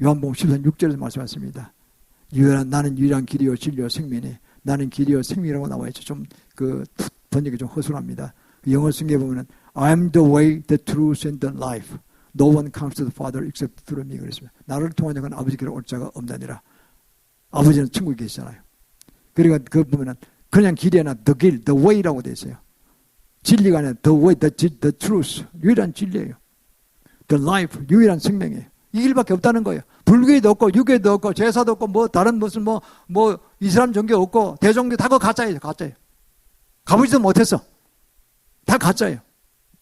요한복음 14장 6절에서 말씀하셨습니다. 나는 유일한 길이요 진리요 생명이니 나는 길이요 생명이라고 나와있죠. 좀 그 번역이 좀 허술합니다. 영어 성경에 보면은 I am the way, the truth, and the life. No one comes to the Father except through me. 그랬습니다. 나를 통한 자는 아버지께로 올 자가 없나니라. 아버지는 천국에 계시잖아요. 그러니까 그 보면은 그냥 길이 아니라 the 길, the way라고 되어 있어요. 진리가 아니라 the way, the truth. 유일한 진리예요. The life, 유일한 생명이에요. 이 길밖에 없다는 거예요. 불교에도 없고 유교에도 없고 제사도 없고 뭐 다른 무슨 뭐 이슬람 종교 없고 대종교 다 그거 가짜예요. 가짜예요. 가보지도 못했어. 다 가짜예요.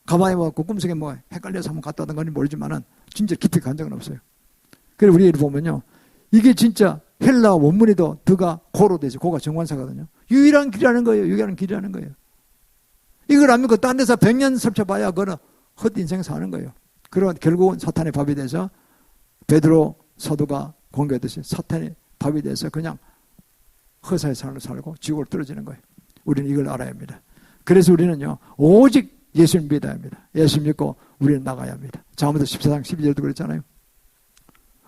가봐야 뭐 꿈속에 뭐 헷갈려서 한번 갔다 왔던 건지 모르지만은 진짜 깊이 간 적은 없어요. 그래서 우리 보면요. 이게 진짜 헬라 원문에도 드가 고로 되죠. 고가 정관사거든요. 유일한 길이라는 거예요. 유일한 길이라는 거예요. 이걸 안 믿고 딴 데서 100년 설쳐봐야 그거는 헛인생 사는 거예요. 그런 결국은 사탄의 밥이 돼서 베드로 사도가 공개했듯이 사탄의 밥이 돼서 그냥 허사의 삶을 살고 지옥으로 떨어지는 거예요. 우리는 이걸 알아야 합니다. 그래서 우리는요. 오직 예수를 믿어야 합니다. 예수 믿고 우리는 나가야 합니다. 잠언도 14장 12절도 그랬잖아요.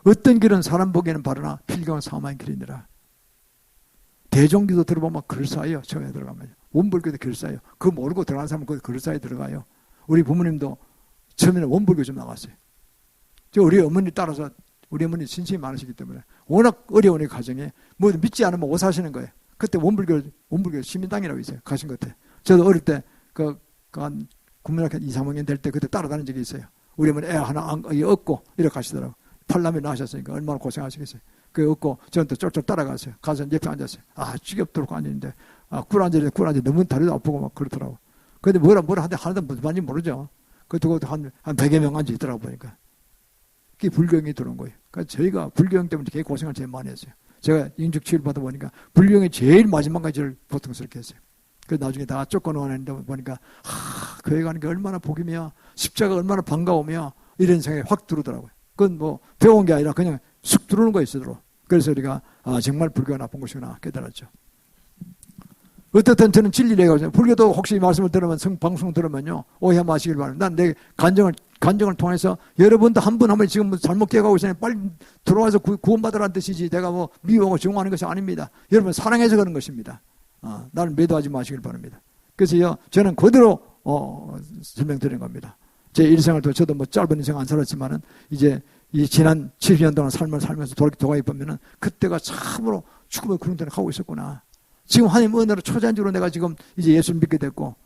어떤 길은 사람 보기에는 바르나 필경은 사망의 길이니라. 대종교도 들어보면 그럴싸해요. 처음에 들어가면. 원불교도 그럴싸해요. 그거 모르고 들어가는 사람은 그 그럴싸해 들어가요. 우리 부모님도 처음에는 원불교 좀 나갔어요. 우리 어머니 따라서 우리 어머니 신심이 많으시기 때문에 워낙 어려운 가정에 뭐 믿지 않으면 못 사시는 거예요. 그때 원불교 시민당이라고 있어요. 가신 것 같아요. 저도 어릴 때 한 국민학교 2, 3학년 될 때 그때 따라다닌 적이 있어요. 우리 어머니 애 하나 얻고 이렇게 가시더라고요. 팔남이 나셨으니까 얼마나 고생하시겠어요. 그 얻고 저는 또 쫄쫄 따라갔어요. 가서 옆에 앉았어요. 지겹도록 앉았는데 꿀 앉으래 너무 다리도 아프고 막 그렇더라고. 근데 뭐라 하는데 무슨 말인지 모르죠. 그 두고 한 100여 명 앉아 있더라고 보니까. 그게 불경이 들어온 거예요. 그러니까 저희가 불경 때문에 되게 고생을 제일 많이 했어요. 제가 인적 치유를 받아 보니까 불경이 제일 마지막까지 저를 고통스럽게 했어요. 그래서 나중에 다 쫓겨나왔는데 보니까 교회 가는 게 얼마나 복이며 십자가 얼마나 반가우며 이런 생각이 확 들어오더라고요. 그건 뭐 배운 게 아니라 그냥 쑥 들어오는 거예요. 스스로. 그래서 우리가 정말 불교가 나쁜 것이구나 깨달았죠. 어떻든 저는 진리를 얘기하거든요. 불교도 혹시 말씀을 들으면 방송 들으면요 오해 마시길 바랍니다. 난 내 간정을 통해서 여러분도 한 분 한 분 지금 잘못 기억하고 있으니 빨리 들어와서 구원받으라는 뜻이지 내가 뭐 미워하고 증오하는 것이 아닙니다. 여러분 사랑해서 그런 것입니다. 나를 매도하지 마시길 바랍니다. 그래서 저는 그대로 설명드리는 겁니다. 제 일생을 또 저도 뭐 짧은 인생 안 살았지만은 이제 이 지난 70년 동안 삶을 살면서 돌아가 보면은 그때가 참으로 죽음의 구름대를 하고 있었구나. 지금 하나님 은혜로 초자연적으로 내가 지금 이제 예수를 믿게 됐고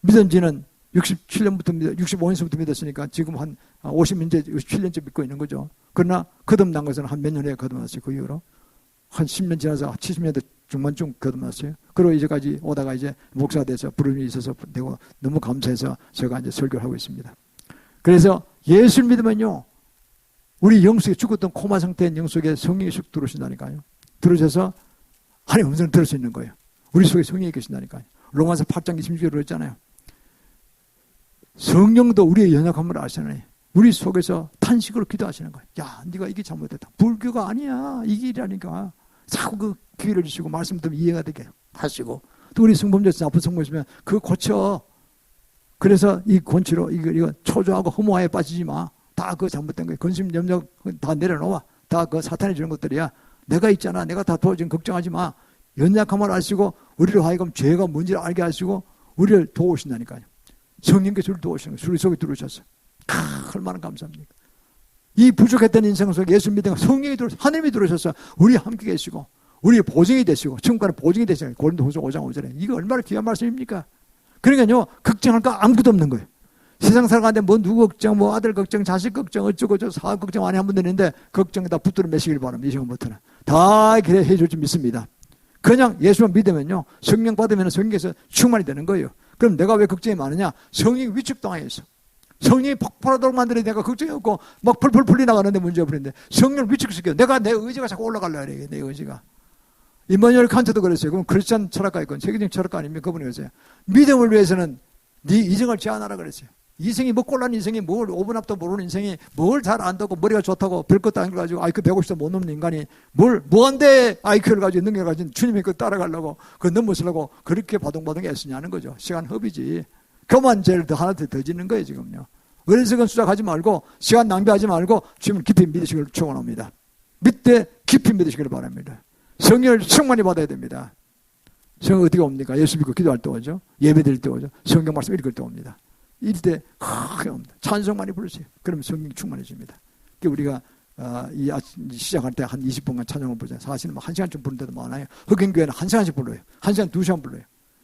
믿은 지는 67년부터 65년서부터 믿었으니까 지금 한 57년째 믿고 있는 거죠. 그러나 거듭난 것은 한 몇 년에 거듭났어요. 그 이후로 한 10년 지나서 70년대 중반쯤 거듭났어요. 그리고 이제까지 오다가 이제 목사가 돼서 부름이 있어서 되고 너무 감사해서 제가 이제 설교를 하고 있습니다. 그래서 예수를 믿으면요 우리 영속에 죽었던 코마 상태인 영속에 성령이 쑥 들어오신다니까요. 들어오셔서 하나님 음성을 들을 수 있는 거예요. 우리 속에 성령이 계신다니까요. 로마서 8장 26절로 했잖아요. 성령도 우리의 연약함을 아시나요? 우리 속에서 탄식으로 기도하시는 거예요. 야, 네가 이게 잘못됐다. 불교가 아니야. 이 길이라니까. 자꾸 그 기회를 주시고 말씀 들으면 이해가 되게 하시고 또 우리 성범죄에서 나쁜 성공 있으면 그거 고쳐. 그래서 이 권치로 이거 초조하고 허무하에 빠지지 마. 다 그거 잘못된 거예요. 근심 염려 다 내려놓아. 다 그 사탄이 주는 것들이야. 내가 있잖아. 내가 다 도와주면 걱정하지 마. 연약함을 아시고 우리를 하여금 죄가 뭔지를 알게 하시고 우리를 도우신다니까요. 성령께서 우리를 도우시는 거예요. 우리 속에 들어오셨어요. 얼마나 감사합니까. 이 부족했던 인생 속에 예수 믿으면 성령이 들어오셔서 하나님이 들어오셔서 우리 함께 계시고 우리의 보증이 되시고 천국가는 보증이 되시고 고린도후서 5장 5절에 이거 얼마나 귀한 말씀입니까. 그러니까요 걱정할 거 아무것도 없는 거예요. 세상 살아가는데 뭐 누구 걱정 뭐 아들 걱정 자식 걱정 어쩌고 저쩌고 사업 걱정 많이 한 분들 있는데 걱정에다 붙들어 매시길 바랍니다. 이 시간부터는 다 그래 해줄 줄 믿습니다. 그냥 예수만 믿으면요 성령 받으면 성령에서 충만이 되는 거예요. 그럼 내가 왜 걱정이 많으냐. 성령이 위축당해 있어. 성령이 폭발하도록 만들어야 내가 걱정이 없고 막 펄펄 풀리 나가는데 문제가 풀리는데 성령을 위축시켜. 내가 내 의지가 자꾸 올라가려고 그래. 내 의지가. 임마누엘 칸트도 그랬어요. 그럼 크리스찬 철학가 있건 세계적인 철학가 아닙니까? 그분이 그랬어요. 믿음을 위해서는 네 이성을 제한하라 그랬어요. 이성이 먹골란 인생이 뭘 5분 앞도 모르는 인생이 뭘 잘 안다고 머리가 좋다고 별것도 안 가지고 IQ 150도 못 넘는 인간이 뭘 무한대 IQ를 가지고 능력을 가진 주님의 그 따라가려고 그 넘으시려고 그렇게 바둥바둥 애쓰냐는 거죠. 시간 허비지. 그만 죄를 하나 더 짓는 거예요 지금요. 어리석은 수작하지 말고 시간 낭비하지 말고 주님을 깊이 믿으시기를 축원합니다. 믿되 깊이 믿으시기를 바랍니다. 성령을 충만히 받아야 됩니다. 성령 어떻게 옵니까? 예수 믿고 기도할 때 오죠. 예배 드릴 때 오죠. 성경 말씀 읽을 때 옵니다. 이럴 때 크게 옵니다. 찬송 많이 부르세요. 그러면 성령이 충만해집니다. 우리가 이 시작할 때 한 20분간 찬양을 부르잖아요. 사실은 막 1시간쯤 부르는 데도 많아요. 흑인교회는 1시간씩 불러요. 1시간, 2시간 불러요.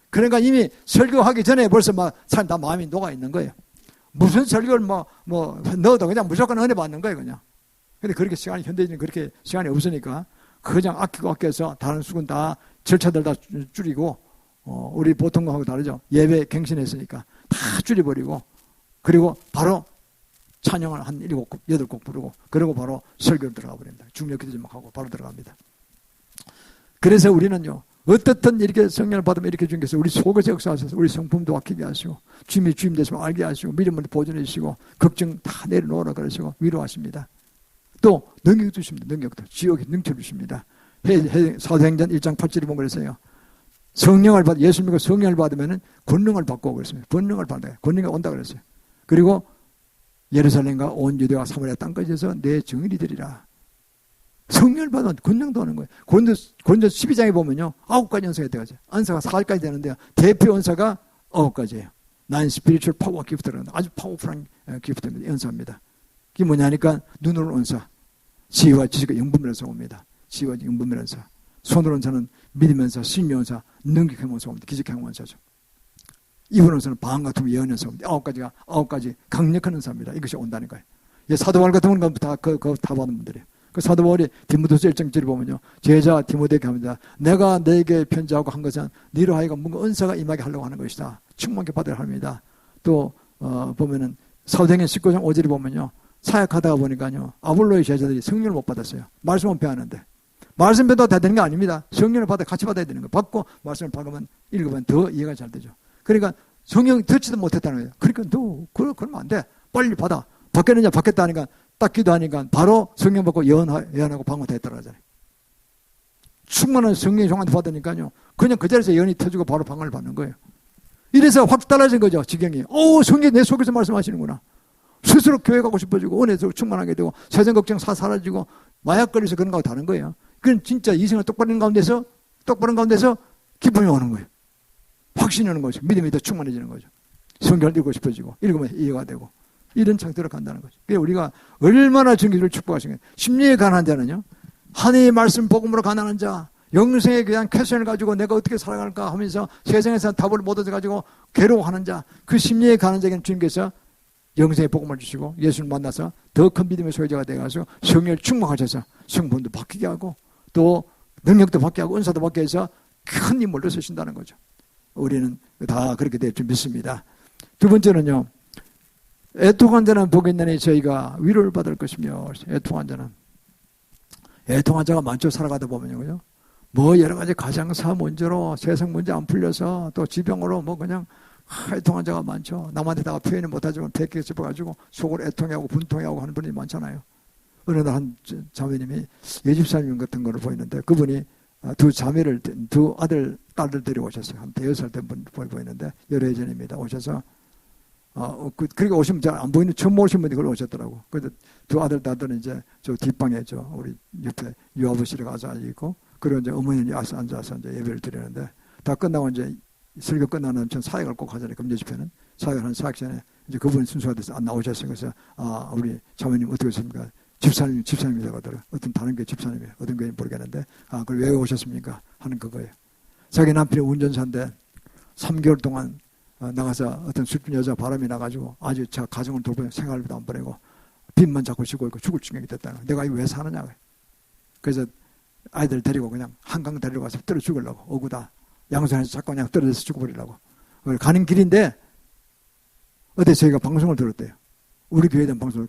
그러니까 이미 설교하기 전에 벌써 막 사람 다 마음이 녹아 있는 거예요. 무슨 설교를 넣어도 그냥 무조건 은혜 받는 거예요, 그냥. 근데 그렇게 시간이, 현대인은 그렇게 시간이 없으니까 그냥 아껴서 다른 수군 다 절차들 다 줄이고, 우리 보통 거하고 다르죠. 예배 갱신했으니까 다 줄여버리고, 그리고 바로 찬양을 한 7곡, 8곡 부르고, 그리고 바로 설교를 들어가 버립니다. 중력 기도 좀 하고 바로 들어갑니다. 그래서 우리는요, 어떻든 이렇게 성령을 받으면 이렇게 주님께서 우리 속에서 역사하셔서 우리 성품도 아끼게 하시고, 주님이 주님 되시면 알게 하시고, 믿음을 보존해 주시고, 걱정 다 내려놓으라 그러시고, 위로하십니다. 또 능력 주십니다. 능력도 지옥에 능력 주십니다. 사도행전 1장 8절에 보면 그랬어요. 성령을 받 예수 믿고 성령을 받으면은 권능을 받고 그랬습니다. 권능을 받아요. 권능이 온다 그랬어요. 그리고 예루살렘과 온 유대와 사마리아 땅까지 해서 내 증인이 되리라. 성령을 받으면 권능도 오는 거예요. 고린도 12장에 보면요, 9가지 연사가 되어가지고 언사가 4가지 되는데요, 대표 언사가 9가지예요. 난 스피리추얼 파워 기프트라는 아주 파워풀한 기프트입니다. 연사입니다. 그게 뭐냐니까 눈으로 언사, 지혜와 지식과 영분별에서 옵니다. 지혜와 영분별에서. 손으로 언사는 믿으면서 심리 언사, 능력 행원사 옵니다. 기적 행원사죠. 입으로 언사는 방언 같은 예언 언사 옵니다. 9가지 강력한 언사입니다. 이것이 온다는 거예요. 사도 바울 같은 건 다 받은 분들이에요. 그 사도 바울이 디모데후서 1장절을 보면요, 제자 디모데에게 합니다. 내가 너에게 편지하고 한 것은 너로 하여금 뭔가 은사가 임하게 하려고 하는 것이다. 충만하게 받으려 합니다. 또 보면은 사도행전 19장 5절에 보면요, 사역하다가 보니까요, 아볼로의 제자들이 성령을 못 받았어요. 말씀은 배웠는데. 말씀 배워도 다 되는 게 아닙니다. 성령을 받아 같이 받아야 되는 거예요. 받고 말씀을 받으면 읽으면 더 이해가 잘 되죠. 그러니까 성령 듣지도 못했다는 거예요. 그러니까 너 그러면 안 돼. 빨리 받아. 받겠느냐 받겠다 하니까 딱 기도하니까 바로 성령 받고 예언하고 방언 다 했다고 하잖아요. 충만한 성령의 종한테 받으니까요, 그냥 그 자리에서 예언이 터지고 바로 방언을 받는 거예요. 이래서 확 달라진 거죠, 지경이. 성령이 내 속에서 말씀하시는구나. 스스로 교회 가고 싶어지고 은혜로 충만하게 되고 세상 걱정 사라지고 마약 걸려서 그런 거하고 다른 거예요. 그건 진짜 이생을 똑바른 가운데서 기쁨이 오는 거예요. 확신이 오는 거죠. 믿음이 더 충만해지는 거죠. 성경을 읽고 싶어지고 읽으면 이해가 되고 이런 상태로 간다는 거죠. 그래서 우리가 얼마나 정기를 축복하신 거예요. 심리에 가난한 자는요, 하나님의 말씀 복음으로 가난한 자, 영생에 대한 퀘션을 가지고 내가 어떻게 살아갈까 하면서 세상에서 답을 못 얻어가지고 괴로워하는 자, 그 심리에 가난한 자에게는 주님께서 영생의 복음을 주시고 예수를 만나서 더 큰 믿음의 소유자가 되어서 성령을 충만하셔서 성분도 바뀌게 하고 또 능력도 받게 하고 은사도 받게 해서 큰 힘을 얻으신다는 거죠. 우리는 다 그렇게 될 줄 믿습니다. 두 번째는요, 애통한 자는 복이 있나니 저희가 위로를 받을 것이며. 애통한 자가 많죠. 살아가다 보면요, 뭐 여러 가지 가정사 문제로 세상 문제 안 풀려서 또 지병으로 뭐 그냥 애통한 자가 많죠. 남한테다가 표현을 못하지만 백개 짚어가지고 속으로 애통하고 분통하고 하는 분이 많잖아요. 어느 날 한 자매님이 예집사님 같은 거를 보이는데, 그분이 두 아들, 딸들 데려오셨어요. 한 6살 된 분 보이는데, 여러 예전입니다. 오셔서, 그렇게 오시면 잘 안 보이는, 처음 오신 분이 그걸 오셨더라고. 그래서 두 아들, 딸들은 이제 저 뒷방에 우리 옆에 유아부실에 가서 있고, 그리고 이제 어머니는 앉아서 이제 예배를 드리는데, 다 끝나고 이제 설교 끝나는 전 사역을 꼭 하잖아요. 금요 집회는. 사역을 한 사역 전에 이제 그분이 순서가 돼서 안 나오셨어요. 그래서, 우리 자매님 어떻게 하십니까? 집사님이라고 하더라고요. 어떤 다른 교회 집사님이에요. 어떤 교회는 모르겠는데, 그걸 왜 오셨습니까? 하는 그거예요. 자기 남편이 운전사인데 3개월 동안 나가서 어떤 술꾼 여자 바람이 나가지고 아주 자 가정을 돌보며 생활비도 안 보내고 빚만 자꾸 지고 있고 죽을 지경이 됐다는 거예요. 내가 이거 왜 사느냐. 그래서 아이들 데리고 그냥 한강 데리고 가서 떨어 죽으려고. 어구다. 양손에서 자꾸 그냥 떨어져서 죽어버리려고. 가는 길인데 어제 저희가 방송을 들었대요. 우리 교회에 대한 방송을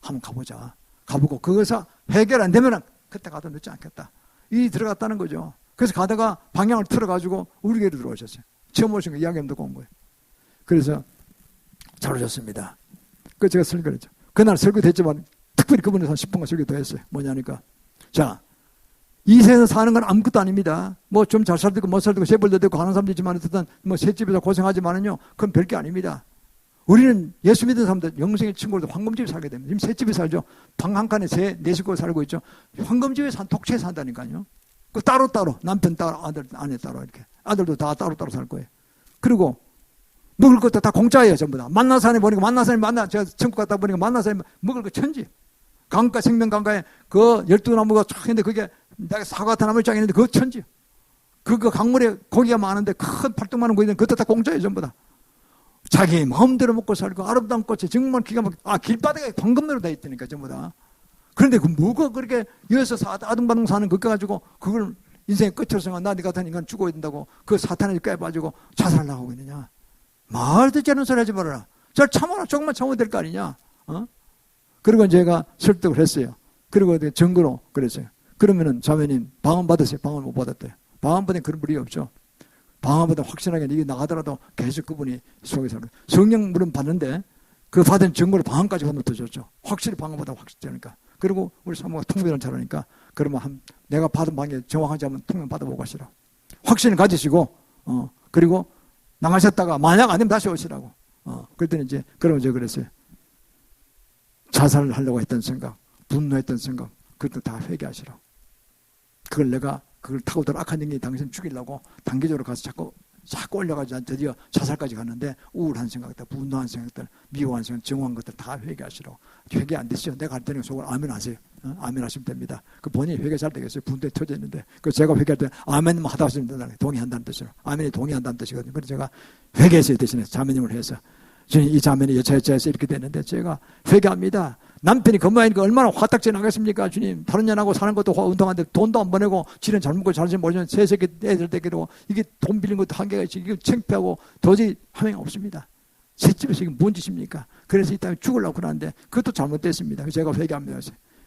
한번 가보자. 가보고 그것을 해결 안 되면 그때 가도 늦지 않겠다. 이 들어갔다는 거죠. 그래서 가다가 방향을 틀어가지고 우리 교회로 들어오셨어요. 처음 오신 거 이야기 듣고 온 거예요. 그래서 잘 오셨습니다. 그래서 제가 설교를 했죠. 그날 설교 됐지만 특별히 그분에서 한 10분간 설교 더 했어요. 뭐냐니까, 자, 이 세상에서 사는 건 아무것도 아닙니다. 뭐 좀 잘 살고 못 살고 세벌도 되고 하는 사람도 있지만 어쨌든 뭐 새집에서 고생하지만은요, 그건 별게 아닙니다. 우리는 예수 믿는 사람들, 영생의 친구들도 황금집에 살게 됩니다. 지금 새 집에 살죠. 방 한 칸에 네 식구가 살고 있죠. 황금집에 독채에 산다니까요. 그 따로따로, 남편 따로, 아들, 아내 따로, 이렇게. 아들도 다 따로따로 살 거예요. 그리고, 먹을 것도 다 공짜예요, 전부 다. 만나산에 보니까, 제가 천국 갔다 보니까 만나산에 먹을 거 천지. 강가, 생명강가에 그 12나무가 쫙 있는데 그게 내가 사과 같은 나무를 쫙 있는데 그거 천지. 그 강물에 고기가 많은데 큰 팔뚝 많은 고기 있는데 그것도 다 공짜예요, 전부 다. 자기 마음대로 먹고 살고 아름다운 꽃에 정말 기가 막히게 길바닥에 황금으로 돼 있다니까 전부 다. 그런데 그 뭐가 그렇게 여기서 아둥바둥 사는 그거 가지고 그걸 인생의 끝으로 생각 나 같은 인간 죽어야 된다고 그 사탄에 꿰빠지고 자살을 하고 있느냐. 말도 되는 소리 하지 말아라. 잘 참아라. 조금만 참아야 될 거 아니냐. 그리고 제가 설득을 했어요. 그리고 증거로 그랬어요. 그러면은 자매님 방언 받으세요. 방언 못 받았대요. 방언 받으면 그런 물이 없죠. 방언보다 확실하게 이게 나가더라도 계속 그분이 속에 살고 성령 물은 받는데 그 받은 증거로 방언까지 받으면 더 좋죠. 확실히 방언보다 확실하니까. 그리고 우리 사모가 통변을 잘하니까 그러면 내가 받은 방에 정확하지 않으면 통변 받아보고 가시라. 확신을 가지시고 그리고 나가셨다가 만약 안 되면 다시 오시라고. 그랬더니 이제 그러면 제가 그랬어요. 자살을 하려고 했던 생각, 분노했던 생각 그것도 다 회개하시라고. 그걸 타고 들어 악한 영이 당신 죽이려고 단계적으로 가서 자꾸 올려가지고 드디어 자살까지 갔는데 우울한 생각들, 분노한 생각들, 미워한 생각, 정오한 것들 다 회개하시라고. 회개 안 되시죠? 내가 할 때는 속으로 아멘 하세요. 아멘 하시면 됩니다. 그 본인이 회개 잘 되겠어요. 분도에 터져 있는데. 그 제가 회개할 때 아멘만 하다 하시면 된다. 동의한다는 뜻이에요. 아멘이 동의한다는 뜻이거든요. 그래서 제가 회개했어요. 대신에 자매님을 해서. 이 자매는 여차여차해서 이렇게 됐는데 제가 회개합니다. 남편이 건강하니까 얼마나 화딱지 나겠습니까? 주님, 다른 년하고 사는 것도 운동하는데 돈도 안 보내고 지는 잘 먹고 잘지 모르면 세 새끼 애들 떼기도 이게 돈 빌린 것도 한계가 있지. 이게 창피하고 도저히 하면 없습니다. 새 집에서 이게 뭔 짓입니까? 그래서 이 땅에 죽으려고 그러는데 그것도 잘못됐습니다. 제가 회개합니다.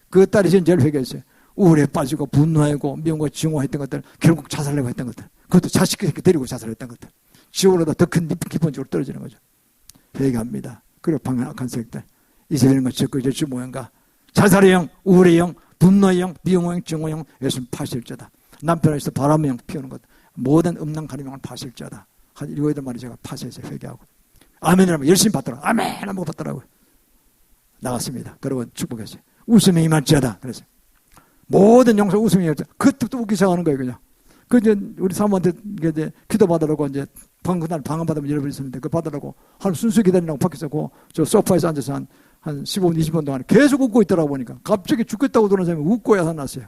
그 딸이 제일 회개했어요. 우울에 빠지고 분노하고 미움과 증오했던 것들 결국 자살하려고 했던 것들 그것도 자식 데리고 자살했던 것들 지옥으로도 더 큰 기본적으로 떨어지는 거죠. 회개합니다. 그리고 방향 악한 세력들 이세벨과 적그리스도 모양과 자살의 영, 우울의 영, 분노의 영, 미움의 영, 증오의 영, 예수는 파실자다. 남편에서 바람의 영 피우는 것 모든 음란 가림 영을 파실자다. 한 7-8마리 제가 파쇄해서 회개하고 아멘이라면 열심히 받더라고요. 아멘 한번 받더라고요. 나갔습니다. 그러고 축복했어요. 웃음이 임할지어다. 그래서 모든 용서 웃음이 임할지어다. 그때부터 웃기 시작하는 거예요. 그냥. 그 이제 우리 사모한테 이제 기도 받으라고 이제 그날 방언 받으면 여러분이 있었는데 그 받으라고 한 순수 기다리라고 밖에서 저 소파에서 앉아서 한 15분, 20분 동안 계속 웃고 있더라고 보니까 갑자기 죽겠다고 들어온 사람이 웃고 야산났어요.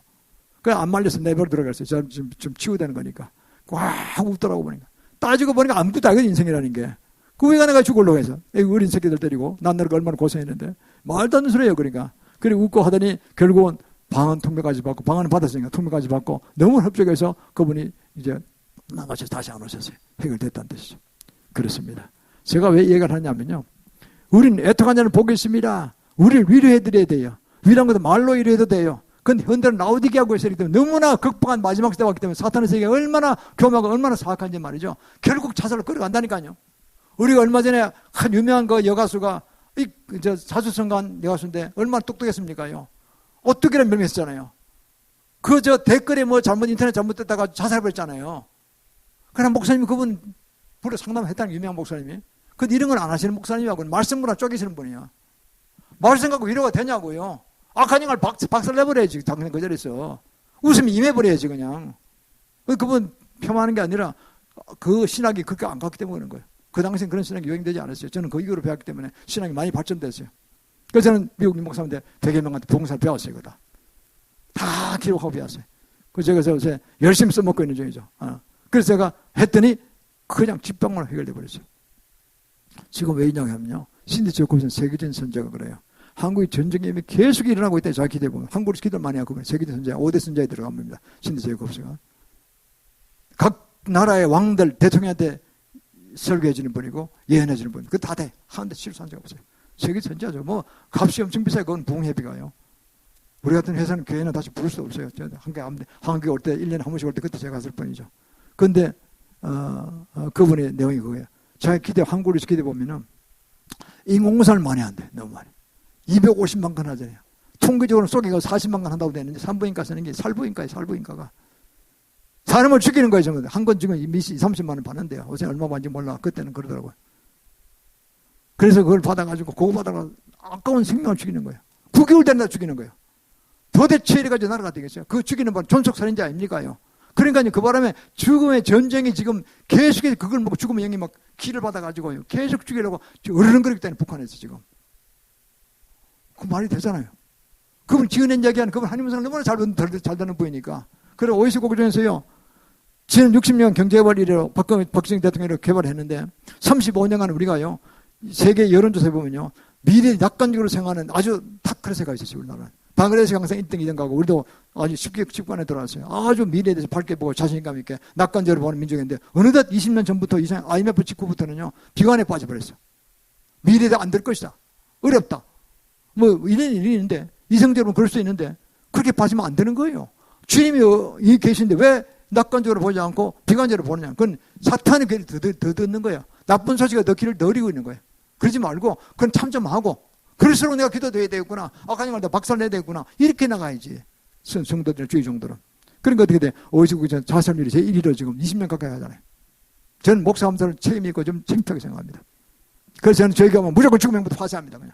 그냥 안 말려서 내버려 들어갔어요. 지금 치유되는 거니까. 꽉 웃더라고 보니까. 따지고 보니까 아무것도 아니거든 인생이라는 게. 그 왜가 내가 죽으려고 해서. 어린 새끼들 때리고 난나를 얼마나 고생했는데 말도 안 되는 소리예요. 그러니까. 그리고 웃고 하더니 결국은 방언 통배까지 받고 방언을 받았으니까 통배까지 받고 너무 협조해서 그분이 이제 나가셔서 다시 안 오셨어요. 해결됐다는 뜻이죠. 그렇습니다. 제가 왜 얘기를 하냐면요. 우리는 애통한 자는 복이 있습니다. 우리를 위로해드려야 돼요. 위로한 것도 말로 위로해도 돼요. 근데 현대는 라우디게하고 있기 때문에 너무나 극복한 마지막 시대가 왔기 때문에 사탄의 세계가 얼마나 교묘하고 얼마나 사악한지 말이죠. 결국 자살로 끌어간다니까요. 우리가 얼마 전에 한 유명한 그 여가수가 자주성가한 여가수인데 얼마나 똑똑했습니까요. 어떻게든 명했잖아요. 댓글에 인터넷 잘못됐다가 자살했잖아요. 그러나 목사님이 그분 불러 상담했다는 유명한 목사님이. 근데 이런 건 안 하시는 목사님이하고 말씀문화 쪼개시는 분이야. 말씀 갖고 위로가 되냐고요. 악한 영을 박살내버려야지. 당장 그 자리에서. 웃음이 임해버려야지 그냥. 그분 폄하하는 게 아니라 그 신학이 그렇게 안 갔기 때문에 그런 거예요. 그 당시엔 그런 신학이 유행되지 않았어요. 저는 그 이후로 배웠기 때문에 신학이 많이 발전됐어요. 그래서 저는 미국 목사님한테 100여 명한테 봉사를 배웠어요. 그거 다 기록하고 배웠어요. 그래서 제가 열심히 써먹고 있는 중이죠. 그래서 제가 했더니 그냥 집방으로 해결돼 버렸어요. 지금 왜 이냐면요. 신디 제코브스는 세계적인 선자가 그래요. 한국이 전쟁이 계속 일어나고 있다. 제가 기대해보면. 한국으로 기도를 많이 하고 세계적인 선자, 5대 선자에 들어간 겁니다. 신디 제코브스가. 각 나라의 왕들, 대통령한테 설교해 주는 분이고 예언해 주는 분. 그거 다 돼. 하는데 실수한 적 없어요. 세계 선자죠. 값이 엄청 비싸요. 그건 부흥회비가요. 우리 같은 회사는 교회는 다시 부를 수 없어요. 한국에 올 때 1년에 한 번씩 올 때 그때 제가 갔을 뿐이죠. 그런데 그분의 내용이 그거예요. 제가 한국으로 기대 보면은 인공공사를 많이 한대. 너무 많이. 250만 건 하잖아요. 통계적으로 쏘기가 40만 건 한다고 되는데 산부인과 쓰는 게 살부인과가. 사람을 죽이는 거예요. 한 건 지금 30만 원 받는데요. 요새 얼마 받는지 몰라. 그때는 그러더라고요. 그래서 그걸 받아가지고 그거 받아가 아까운 생명을 죽이는 거예요. 9개월 된다 죽이는 거예요. 도대체 이래가지고 나라가 되겠어요. 그 죽이는 바로 존속살인자 아닙니까요? 그러니까 그 바람에 죽음의 전쟁이 지금 계속해서 그걸 먹고 죽음의 영이 막 기를 받아가지고 계속 죽이려고 어르렁거리기 때문에 북한에서 지금. 그 말이 되잖아요. 그분 지어낸 이야기하는 그분 하나님 말씀을 너무나 잘 듣는 분이니까. 그래서 오이시 고교전에서요. 지난 60년 경제개발 이래로 박정희 대통령이 개발했는데 35년간 우리가요. 세계 여론조사에 보면요. 미래 낙관적으로 생각하는 아주 탁 그래서가 있었어요. 우리나라는. 방글라데시 항상 1등, 2등 가고 우리도 아주 쉽게 직관에 들어왔어요. 아주 미래에 대해서 밝게 보고 자신감 있게 낙관적으로 보는 민족인데 어느덧 20년 전부터 이상 IMF 직후부터는요. 비관에 빠져버렸어요. 미래에 안 될 것이다. 어렵다. 뭐 이런 일이 있는데 이성적으로 그럴 수 있는데 그렇게 봐주면 안 되는 거예요. 주님이 이 계신데 왜 낙관적으로 보지 않고 비관적으로 보느냐. 그건 사탄의 귀를 더 듣는 거예요. 나쁜 소식에 더 귀를 늘리고 있는 거예요. 그러지 말고 그건 참점하고 그럴수록 내가 기도도 해야 되겠구나. 아까 말다 박살 내야 되겠구나. 이렇게 나가야지. 성도들 주의 정도는. 그러니까 어떻게 돼? 오시고 자살률이 제1위로 지금 20년 가까이 하잖아요. 저는 목사 함사를 책임이 있고 좀 창피하게 생각합니다. 그래서 저는 저희 가면 무조건 죽음 행부터 파쇄합니다. 그냥.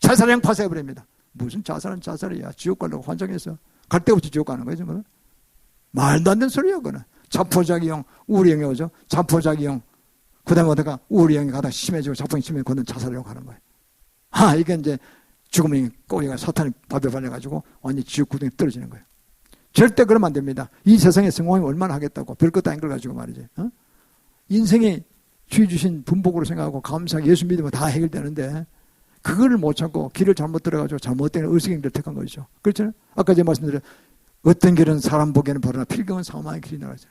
자살행 파쇄해버립니다. 무슨 자살은 자살이야. 지옥 가려고 환장해서. 갈 때부터 지옥 가는 거예요. 정말. 말도 안 되는 소리야. 그거는. 자포자기형, 우울형이 오죠. 자포자기형. 그 다음에 어디가 우울형이 가다 심해지고 자포형이 심해지고 그는 자살하려고 하는 거예요. 이게 이제 죽음이 꼬리가 사탄이 밥에 발려가지고 완전히 지옥 구덩이 떨어지는 거예요. 절대 그러면 안 됩니다. 이 세상에 성공하면 얼마나 하겠다고. 별것도 아닌 걸 가지고 말이지. 인생이 주의 주신 분복으로 생각하고 감사하게 예수 믿으면 다 해결되는데 그거를 못 참고 길을 잘못 들어가지고 잘못된 의식행위를 택한 것이죠. 그렇잖아요. 아까 제가 말씀드린 어떤 길은 사람 보기에는 바르나 필경은 사망의 길이라고 하죠.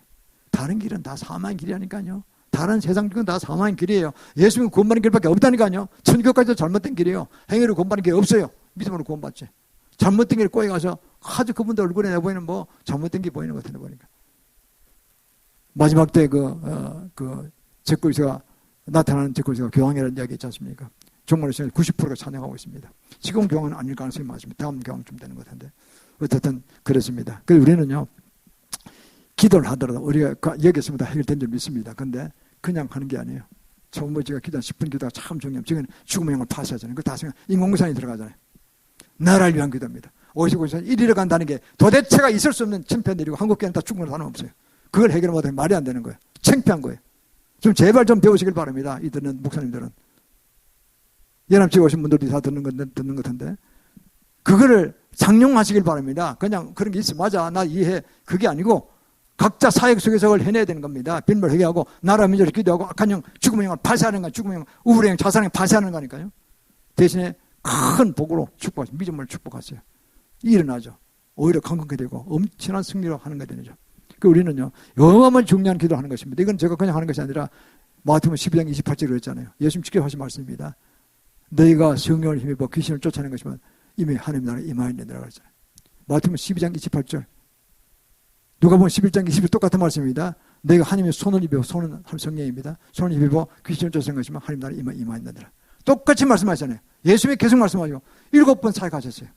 다른 길은 다 사망의 길이라니까요. 다른 세상 길은 다 사망의 길이에요. 예수님은 구원받는 길밖에 없다니까요. 천국까지도 잘못된 길이에요. 행위로 구원받는 게 없어요. 믿음으로 구원받지. 잘못된 길에 꼬여가서 아주 그분들 얼굴에 내보이는 뭐 잘못된 게 보이는 것 같아 보니까. 마지막 때 제코이스가 나타나는 제코이스가 교황이라는 이야기 있지 않습니까? 정말로 90%가 찬양하고 있습니다. 지금 교황은 아닐 가능성이 많습니다. 다음 교황쯤 되는 것 같은데. 어쨌든 그렇습니다. 그래서 우리는요. 기도를 하더라도 우리가 여기서부터 다 해결된 줄 믿습니다. 근데 그냥 하는 게 아니에요. 처음부터 제가 기도한 10분 기도가 참 중요해요. 지금 죽음의 영을 파쇄하잖아요. 그거 다 생각, 인공산이 들어가잖아요. 나라를 위한 기도입니다. 55년 1위로 간다는 게 도대체가 있을 수 없는 침팬들이고 한국교회는 다 죽음으로 다름없어요. 그걸 해결 못하면 말이 안 되는 거예요. 창피한 거예요. 좀 제발 좀 배우시길 바랍니다. 이 듣는 목사님들은. 연합지에 오신 분들이 다 듣는 것 같은데. 그거를 상용하시길 바랍니다. 그냥 그런 게 있어. 맞아. 나 이해해. 그게 아니고 각자 사역 속에서 그걸 해내야 되는 겁니다. 빈말 회개하고 나라 민족을 기도하고 악한 영, 죽음의 영을 파쇄하는 거, 죽음의 영, 우울의 영, 자살의 영 파쇄하는 거니까요. 대신에 큰 복으로 축복하세요. 믿음을 축복하세요. 일어나죠. 오히려 강건하게 되고 엄청난 승리로 하는 게 되죠. 그 우리는요. 영원한 중요한 기도를 하는 것입니다. 이건 제가 그냥 하는 것이 아니라 마태복음 12장 28절에 그랬잖아요. 예수님 직접 하신 말씀입니다. 너희가 성령을 힘입어 귀신을 쫓아내는 것이면 이미 하나님 나라에 임하였느니라 그랬잖아요. 마태복음 12장 28절. 누가 보면 11장 20절 똑같은 말씀입니다. 너희가 하나님의 손을 입어, 손은 성령입니다. 손을 입어 귀신을 쫓아내는 것이면 하나님 나라에 임하였느니라. 똑같이 말씀하시잖아요. 예수님이 계속 말씀하시고 7번 사역하셨어요.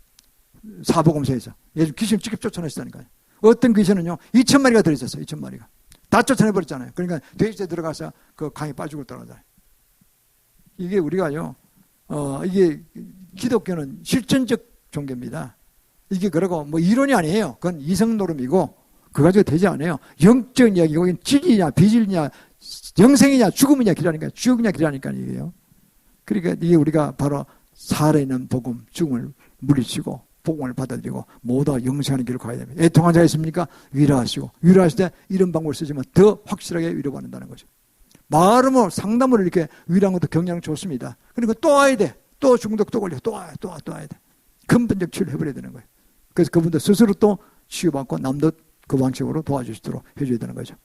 사복음서에서. 예수 귀신을 직접 쫓아내시다니까요. 어떤 귀신은요. 2,000마리가 들어있었어요. 2,000마리가. 다 쫓아내버렸잖아요. 그러니까 돼지에 들어가서 그 강에 빠지고 떨어져요. 이게 우리가요. 이게 기독교는 실전적 종교입니다. 이게 그러고 뭐 이론이 아니에요. 그건 이성 노름이고 그거 가지고 되지 않아요. 영적인 이야기고 진리냐 비진리냐 영생이냐 죽음이냐 길이라니까 죽음이냐 길이라니까 이게요. 그러니까 이게 우리가 바로 살아있는 복음 죽음을 물리치고 복음을 받아들이고 모두 영생하는 길을 가야 됩니다. 애통한 자 있습니까? 위로하시고 위로하실 때 이런 방법을 쓰지만 더 확실하게 위로받는다는 거죠. 말로 상담으로 이렇게 위로한 것도 경량 좋습니다. 그리고 또 와야 돼. 또 중독 또 걸려. 또 와야 돼. 근본적 치료를 해버려야 되는 거예요. 그래서 그분들 스스로 또 치유받고 남도 그 방식으로 도와주시도록 해줘야 되는 거죠.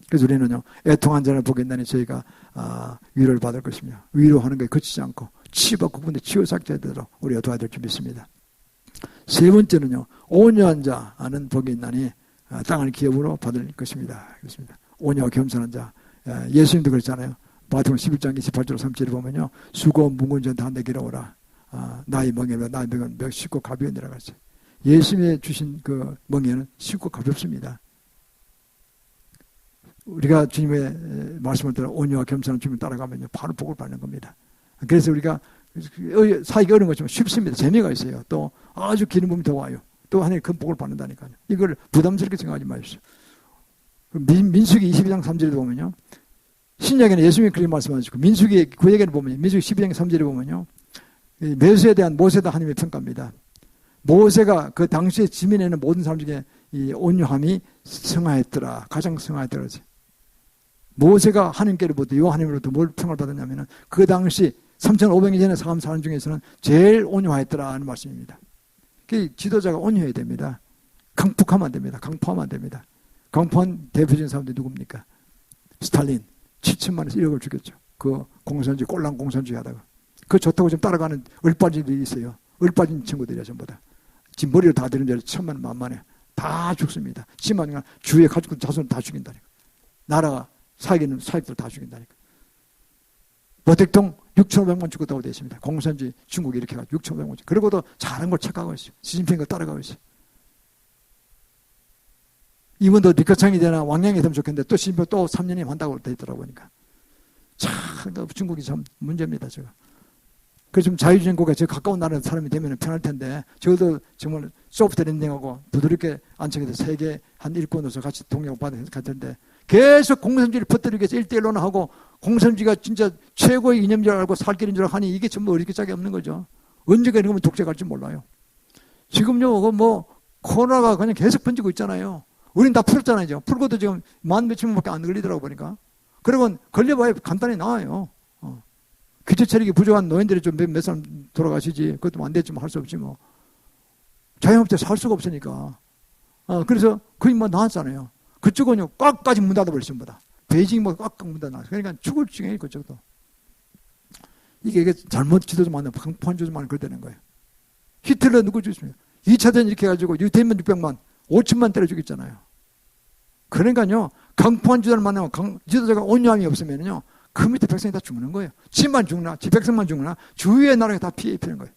그래서 우리는요. 애통한 자를 보겠다니 저희가 위로를 받을 것입니다. 위로하는 것에 그치지 않고 치유받고 그분들 치유삭제되도록 우리가 도와줄 줄 믿습니다. 세 번째는요. 온유한 자는 복이 있나니 땅을 기업으로 받을 것입니다. 그렇습니다. 온유와 겸손한 자. 예수님도 그랬잖아요. 마태복음 11장 28절 30절에 보면요. 수고 묵은 자 다 내게로 오라. 나의 멍에는 나의 멍에는 쉽고 가벼운이라고 했어요. 예수님이 주신 그 멍에는 쉽고 가볍습니다. 우리가 주님의 말씀을 들어 온유와 겸손한 주님을 따라가면요. 바로 복을 받는 겁니다. 그래서 우리가 사기가 어려운 것처럼 쉽습니다. 재미가 있어요. 또 아주 기름 부음이 더 와요. 또 하나님 큰 복을 받는다니까요. 이걸 부담스럽게 생각하지 마십시오. 민수기 22장 3절에 보면요. 신약에는 예수님이 그렇게 말씀하시고 민수기 구약에는 보면 민수기 12장 3절에 보면요. 매수에 대한 모세도 하나님의 평가입니다. 모세가 그 당시에 지면에는 모든 사람 중에 이 온유함이 성하였더라. 가장 성하였더라. 모세가 하나님께로부터 요 하나님으로부터 뭘 평을 받았냐면은 그 당시 3,500년 전에 사람 중에서는 제일 온유하였더라는 말씀입니다. 그 지도자가 온유해야 됩니다. 강폭하면 안 됩니다. 강포하면 안 됩니다. 강포한 대표적인 사람들이 누굽니까? 스탈린 7천만에서 1억을 죽였죠. 그 공산주의 꼴랑 공산주의 하다가 그 좋다고 좀 따라가는 얼빠진들이 있어요. 얼빠진 친구들이야 전부 다. 지금 머리를 다 드는 데로 천만 만만해. 다 죽습니다. 심하니까 주위에 가족들 자손을 다 죽인다니까. 나라가 사기는 사익들 다 죽인다니까. 모택동 6,500만 죽었다고 되어 있습니다. 공산주의 중국이 이렇게 해가지고 6,500만. 그러고도 잘한 걸 착각하고 있어요. 시진핑을 따라가고 있어요. 이번도 리커창이 되나 왕량이 되면 좋겠는데 또 시진핑 또 3년이 한다고 돼 있더라고 보니까. 참 중국이 참 문제입니다. 제가. 그래서 좀 자유주의 국가 저 가까운 나라 사람이 되면 편할 텐데 저도 정말 소프트 랜딩하고 부드럽게 안착해서 세계 한 일권으로서 같이 동력 받을 텐데 계속 공산주의를 퍼뜨리기 위해서 1대1로나 하고 공산주의가 진짜 최고의 이념인 줄 알고 살 길인 줄 아니 이게 전부 어리게 짝이 없는 거죠. 언제가 이러면 독재 갈지 몰라요. 지금요 뭐 코로나가 그냥 계속 번지고 있잖아요. 우린 다 풀었잖아요. 풀고도 지금 만 몇천 명밖에 안 걸리더라고 보니까. 그러고 걸려봐야 간단히 나와요. 규제 체력이 부족한 노인들이 좀 몇 사람 돌아가시지. 그것도 안 됐지만 할 수 없지 뭐. 자영업자 살 수가 없으니까. 그래서 거의 뭐 나왔잖아요. 그쪽은요 꽉까지 문 닫아버렸습니다. 전부 다. 베이징 뭐 꽉꽉 문 닫아. 그러니까 죽을 지경이 그쪽도. 이게 잘못 지도자 만나면 강포한 조정만 그러다는 거예요. 히틀러 누구 죽였습니까? 2차전 이렇게 해가지고 유태인만 600만, 5천만 때려 죽였잖아요. 그러니까요 강포한 지도자를 만나면 지도자가 온유함이 없으면요 그 밑에 백성이 다 죽는 거예요. 지만 죽나, 지 백성만 죽나, 주위의 나라가 다 피해 입히는 거예요.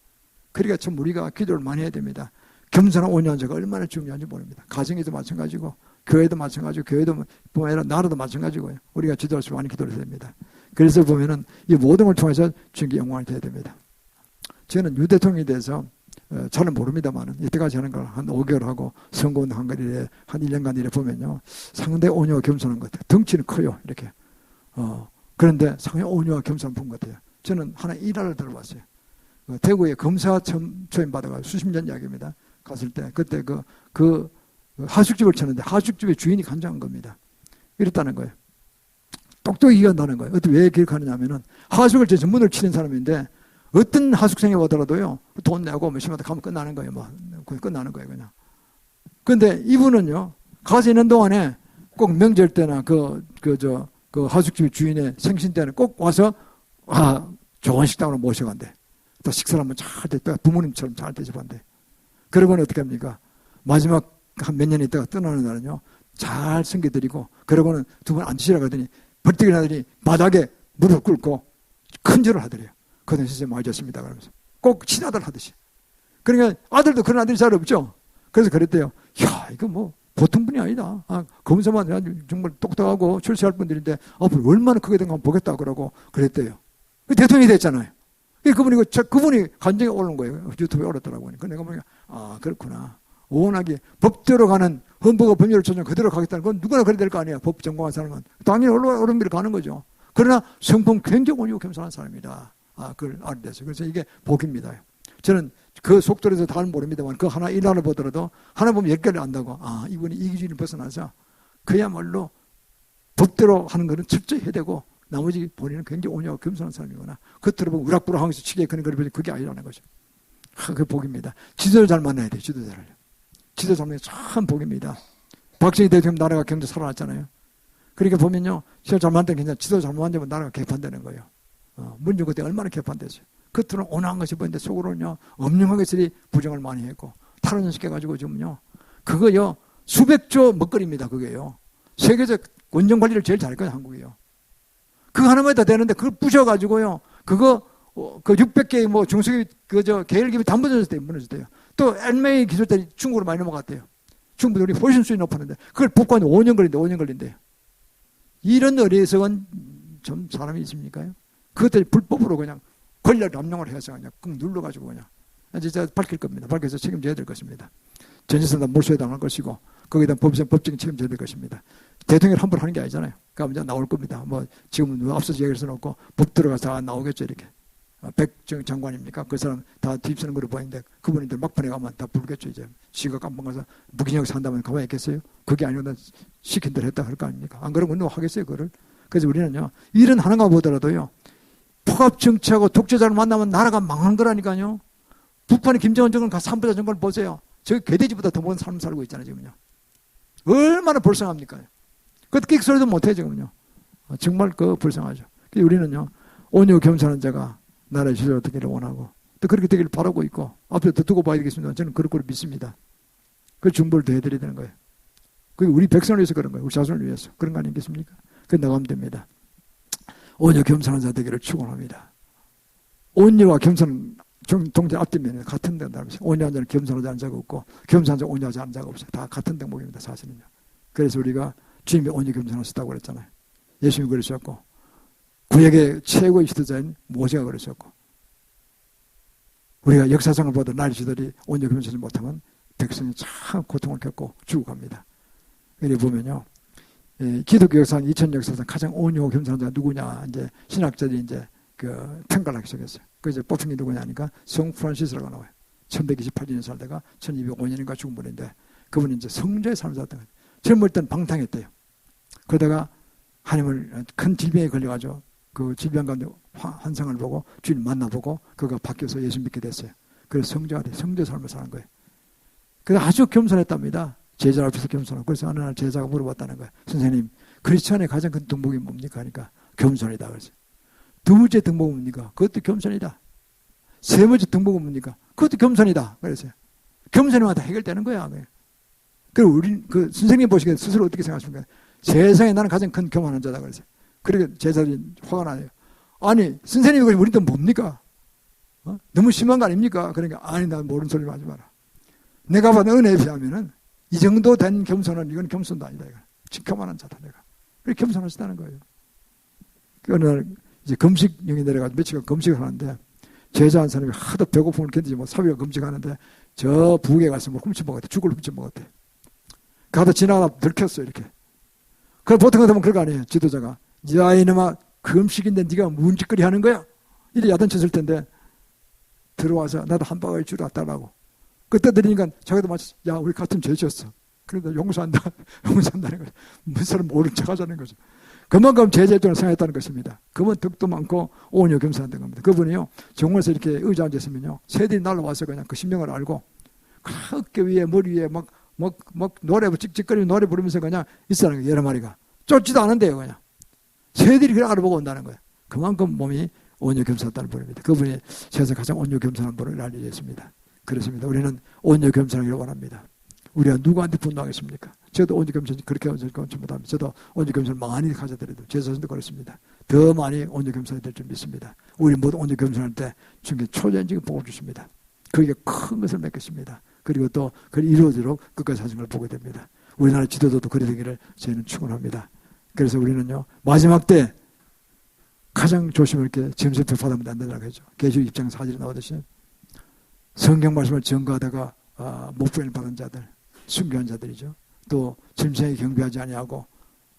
그러니까 참 우리가 기도를 많이 해야 됩니다. 겸손한 온유한 자가 얼마나 중요한지 모릅니다. 가정에도 마찬가지고, 교회도 마찬가지고, 교회도 뿐 아니라 나라도 마찬가지고요. 우리가 지도할 수 많이 기도를 해야 됩니다. 그래서 보면은 이 모든 걸 통해서 주님께 영광을 드려야 됩니다. 저는 유 대통령에 대해서 잘은 모릅니다만은 이때까지 하는 걸 한 5개월 하고 선거운동 한 거리에 한 1년간 이래 보면요 상당히 온유와 겸손한 것 같아요. 덩치는 커요 이렇게. 그런데 상당히 온유와 겸손한 분 같아요. 저는 하나 일화를 들어봤어요. 대구에 검사 초임 받아가 수십 년 이야기입니다. 갔을 때 그때 그 하숙집을 쳤는데 하숙집의 주인이 간장한 겁니다. 이랬다는 거예요. 똑똑히 기억한다는 거예요. 어떻게 왜 기억하느냐면은 하숙을 제 전문을 치는 사람인데 어떤 하숙생이 오더라도요 돈 내고 몇십만 가면 끝나는 거예요. 뭐 끝나는 거예요 그냥. 그런데 이분은요 가서 있는 동안에 꼭 명절 때나 그 하숙집 주인의 생신 때는 꼭 와서 좋은 식당으로 모셔간대. 또 식사를 한번 잘 대, 부모님처럼 잘 대접한대. 그러고는 어떻게 합니까? 마지막 한 몇 년 있다가 떠나는 날은요 잘 챙겨드리고 그러고는 두 분 앉으시라고 하더니 벌떡 일어나더니 바닥에 무릎 꿇고 큰 절을 하더래요. 그건 선생님 많이 졌습니다. 그러면서 꼭 친아들 하듯이. 그러니까 아들도 그런 아들이 잘 없죠. 그래서 그랬대요. 야 이거 뭐 보통 분이 아니다. 검사만 정말 똑똑하고 출세할 분들인데 앞으로 얼마나 크게 된 거 한번 보겠다 그러고 그랬대요. 대통령이 됐잖아요. 그분이 간증에 오른 거예요. 유튜브에 올랐더라고요. 그러니까 내가 보니까 그렇구나. 워낙에 법대로 가는 헌법과 법률을 조정 그대로 가겠다는 건 누구나 그래야 될 거 아니야. 법 전공한 사람은. 당연히 옳은 길을 가는 거죠. 그러나 성품 굉장히 온유하고 겸손한 사람이다. 그걸 알게 됐어요. 그래서 이게 복입니다. 저는 그 속도에서 다 모릅니다만 그 하나 일화를 보더라도 하나 보면 10개를 안다고 이분이 이 기준을 벗어나서 그야말로 법대로 하는 거는 철저히 해야 되고 나머지 본인은 굉장히 온유하고 겸손한 사람이구나. 겉으로 보면 우락부락하면서 치게 그런 걸 보니 그게 아니라는 거죠. 그 복입니다. 지도를 잘 만나야 돼요. 지도자를. 지도 잘 만나야 참 복입니다. 박정희 대통령 나라가 경제 살아났잖아요. 그러니까 보면요. 지도 잘 만나면 괜찮아. 지도 잘 만나면 나라가 개판되는 거예요. 문중 그때 얼마나 개판됐어요. 겉으로는 온화한 것이 보이는데 속으로는요. 엄령한 것들이 부정을 많이 했고 탈원시켜가지고 지금요. 그거요. 수백조 먹거리입니다. 그게요. 세계적 원정관리를 제일 잘할 거예요. 한국이요. 그거 하나만 다 되는데 그걸 부셔가지고요. 그거 600개의 뭐 중소기업 계열기업이 다 무너졌대요. 또 엘메이 기술들이 중국으로 많이 넘어갔대요. 중국들이 훨씬 수준이 높았는데 그걸 복구하는데 5년 걸린대요. 이런 어리석은 좀 사람이 있습니까요? 그것들이 불법으로 그냥 권력 남용을 해서 그냥 꾹 눌러가지고 그냥 진짜 밝힐 겁니다. 밝혀서 책임져야 될 것입니다. 전재산 다 몰수해 당할 것이고 거기다 법적인 책임져야 될 것입니다. 대통령이 함부로 하는 게 아니잖아요. 그러니까 이제 나올 겁니다. 뭐 지금 앞서서 얘기할 수는 없고 법 들어가서 다 나오겠죠. 이렇게 백정 장관입니까? 그 사람 다 뒤집는 걸로 보이는데 그분들 막판에 가면 다 부르겠죠. 이제 시가 깜빡 가서 무기징역 산다면 가만히 있겠어요? 그게 아니고 시킨 대로 했다 할 거 아닙니까? 안 그러면 누가 하겠어요? 그거를. 그래서 우리는요 일은 하는가 보더라도요 포갑 정치하고 독재자를 만나면 나라가 망한 거라니까요. 북한의 김정은 정권 가서 3부자 정권을 보세요. 저기 개돼지보다 더 먼 삶 살고 있잖아요. 지금요. 얼마나 불쌍합니까? 그것도 끽소리도 못해 지금요. 정말 불쌍하죠. 그래서 우리는요 온유 겸손한 자가 나라의 지도를 되기를 원하고 또 그렇게 되기를 바라고 있고 앞에 더 두고 봐야 되겠습니다. 저는 그럴 거를 믿습니다. 그 준비를 더 해드려야 되는 거예요. 그게 우리 백성을 위해서 그런 거예요. 우리 자손을 위해서. 그런 거 아니겠습니까? 그 나가면 됩니다. 온유 겸손한 자 되기를 축원합니다. 온유와 겸손은 동제 앞뒤면 같은 등 온유한 자는 겸손하지 않은 자가 없고 겸손한 자는 온유하지 않은 자가 없어요. 다 같은 덕목입니다. 사실은요. 그래서 우리가 주님이 온유 겸손하셨다고 그랬잖아요. 예수님이 그러셨고 구약의 최고의 지도자인 모세가 그러셨고 우리가 역사상을 보던 나리시들이 온유 겸손하지 못하면 백성이 참 고통을 겪고 죽어갑니다. 여기 보면요. 기독교 역사상 2000 역사상 가장 온유하고 겸손한 자가 누구냐 이제 신학자들이 이제 평가를 하기 시작했어요. 그 이제 뽑힌 게 누구냐 하니까 성 프란시스라고 나와요. 1128년 살다가 1205년인가 죽은 분인데 그분은 이제 성자의 삶을 살았던 거예요. 젊을 땐 방탕했대요. 그러다가 하나님을 큰 질병에 걸려가지고 그 질병 가운데 환상을 보고 주님 만나보고 그가 바뀌어서 예수 믿게 됐어요. 그래서 성자가 돼 성자의 삶을 사는 거예요. 그래서 아주 겸손했답니다. 제자 앞에서 겸손하고 그래서 어느 날 제자가 물어봤다는 거예요. 선생님 크리스천의 가장 큰 덕목이 뭡니까 하니까 겸손이다 그랬어요. 두 번째 덕목은 뭡니까? 그것도 겸손이다. 세 번째 덕목은 뭡니까? 그것도 겸손이다. 그랬어요. 겸손이면 다 해결되는 거야. 그리고 우리 선생님 보시기에 스스로 어떻게 생각하십니까? 세상에 나는 가장 큰 교만한 자다 그랬어요. 그러니까 제자들이 화가 나요. 아니 선생님이 그러면 우리도 뭡니까? 너무 심한 거 아닙니까? 그러니까 아니 난 모르는 소리 하지 마라. 내가 받은 은혜에 비하면은 이 정도 된 겸손은 이건 겸손도 아니다. 교만한 자다 내가. 그렇게 겸손하시다는 거예요. 어느 날 이제 금식령이 내려가지고 며칠간 금식을 하는데 제자 한 사람이 하도 배고픔을 견디지 못 3일 금식하는데 저 부엌에 가서 뭐 훔쳐 먹었대. 죽을 훔쳐 먹었대. 가다 지나가다 들켰어요 이렇게. 그 보통 같으면 그런 거 아니에요. 지도자가 야 이놈아 금식인데 네가 문짓거리 하는 거야? 이래 야단쳤을 텐데 들어와서 나도 한 바가지 주라 달라고. 그때 드리니까 자기도 마치 야 우리 같은 죄 지었어. 그러다 용서한다. 용서한다는 거죠. 무슨 사람 모른 척 하자는 거죠. 그만큼 제자 입장을 생각했다는 것입니다. 그분 덕도 많고 온유 겸손한 겁니다. 그분이요 정원에서 이렇게 의자 앉았으면요 새들이 날라와서 그냥 그 신명을 알고 어깨 위에 머리 위에 막 노래 찍찍거리며 노래 부르면서 그냥 있었는 거예요. 여러 마리가 쫓지도 않은데요 그냥 새들이 그걸 알아보고 온다는 거예요. 그만큼 몸이 온유 겸손했다는 분입니다. 그분이 세상에서 가장 온유 겸손한 분을 알려져 있습니다. 그렇습니다. 우리는 온유 겸손하기를 원합니다. 우리가 누구한테 분노하겠습니까? 저도 온유 겸손 그렇게 온유 겸손 못합니다. 저도 온유 겸손 많이 가져드려도 제 자신도 그렇습니다. 더 많이 온유 겸손이 될 줄 믿습니다. 우리 모두 온유 겸손할 때 주님께 초전적인 복을 주십니다. 그게 큰 것을 맺겠습니다. 그리고 또 그걸 이루어지도록 끝까지 하신 걸 보게 됩니다. 우리나라 지도자도 그리 되기를 저희는 축원합니다. 그래서 우리는요 마지막 때 가장 조심 있게 점수표 받으면 안 된다고 했죠. 계시록 입장 4절에 나오듯이 성경 말씀을 전가하다가 목표를 받은 자들 순교한 자들이죠. 또 짐승에 경배하지 아니하고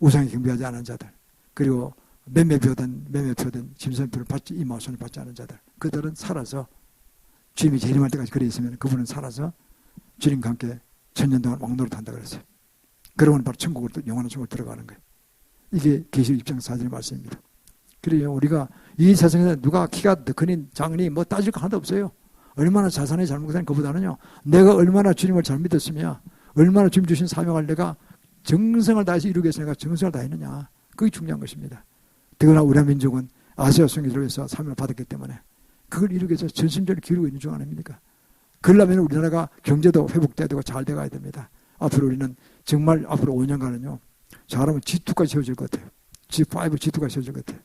우상에 경배하지 않은 자들 그리고 매매표된 짐승표를 받지 이마손을 받지 않은 자들 그들은 살아서 주님이 재림할 때까지 그래 있으면 그분은 살아서 주님과 함께 천년 동안 왕노릇 한다고 그랬어요. 그러면 바로 천국으로 영원한 천국으로 들어가는 거예요. 이게 계시록 입장 4절의 말씀입니다. 그래요 우리가 이 세상에서 누가 키가 더 크니 작으니 뭐 따질 거 하나도 없어요. 얼마나 자산이 잘 먹는 것보다는요 내가 얼마나 주님을 잘 믿었으며 얼마나 주님 주신 사명을 내가 정성을 다해서 이루기 위해서 내가 정성을 다했느냐 그게 중요한 것입니다. 더구나 우리 민족은 아시아 선교를 위해서 사명을 받았기 때문에 그걸 이루기 위해서 전심전을 기울이고 있는 중 아닙니까? 그러려면 우리나라가 경제도 회복돼야 되고 잘 돼가야 됩니다. 앞으로 우리는 정말 앞으로 5년간은요 잘하면 G2까지 세워질 것 같아요. G5, G2까지 세워질 것 같아요.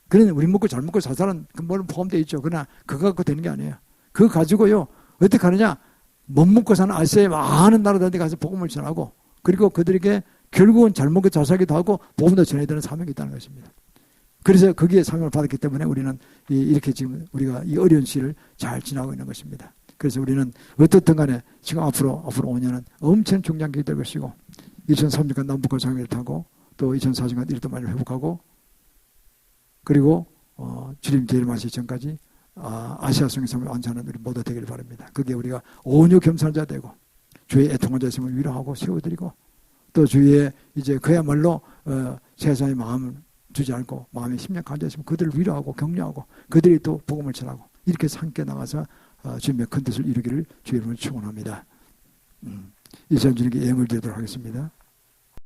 그러니 우리 먹고 잘 먹고 잘 사는 그 뭐는 포함되어 있죠. 그러나 그거 갖고 되는 게 아니에요. 그거 가지고요 어떻게 하느냐 못 먹고 사는 아시아의 많은 나라들한테 가서 복음을 전하고 그리고 그들에게 결국은 잘 먹고 잘 살기도 하고 복음도 전해야 되는 사명이 있다는 것입니다. 그래서 거기에 사명을 받았기 때문에 우리는 이렇게 지금 우리가 이 어려운 시를 잘 지나고 있는 것입니다. 그래서 우리는 어떻든 간에 지금 앞으로 5년은 엄청 중장기 될 것이고 2030년 남북한 상회를 타고 또 2040년 일도 많이 회복하고 그리고 주님 제일 마시기 전까지 아시아 성의 삶을 완전한 우리 모두 되기를 바랍니다. 그게 우리가 온유 겸손한 자 되고 주의 애통한 자 있으면 위로하고 세워드리고 또 주위에 이제 그야말로 세상의 마음을 주지 않고 마음에 심약한 자 있으면 그들을 위로하고 격려하고 그들이 또 복음을 전하고 이렇게 함께 나가서 주님의 큰 뜻을 이루기를 주의 이름으로 축원합니다. 이 시간 주님께 예물 드리도록 하겠습니다.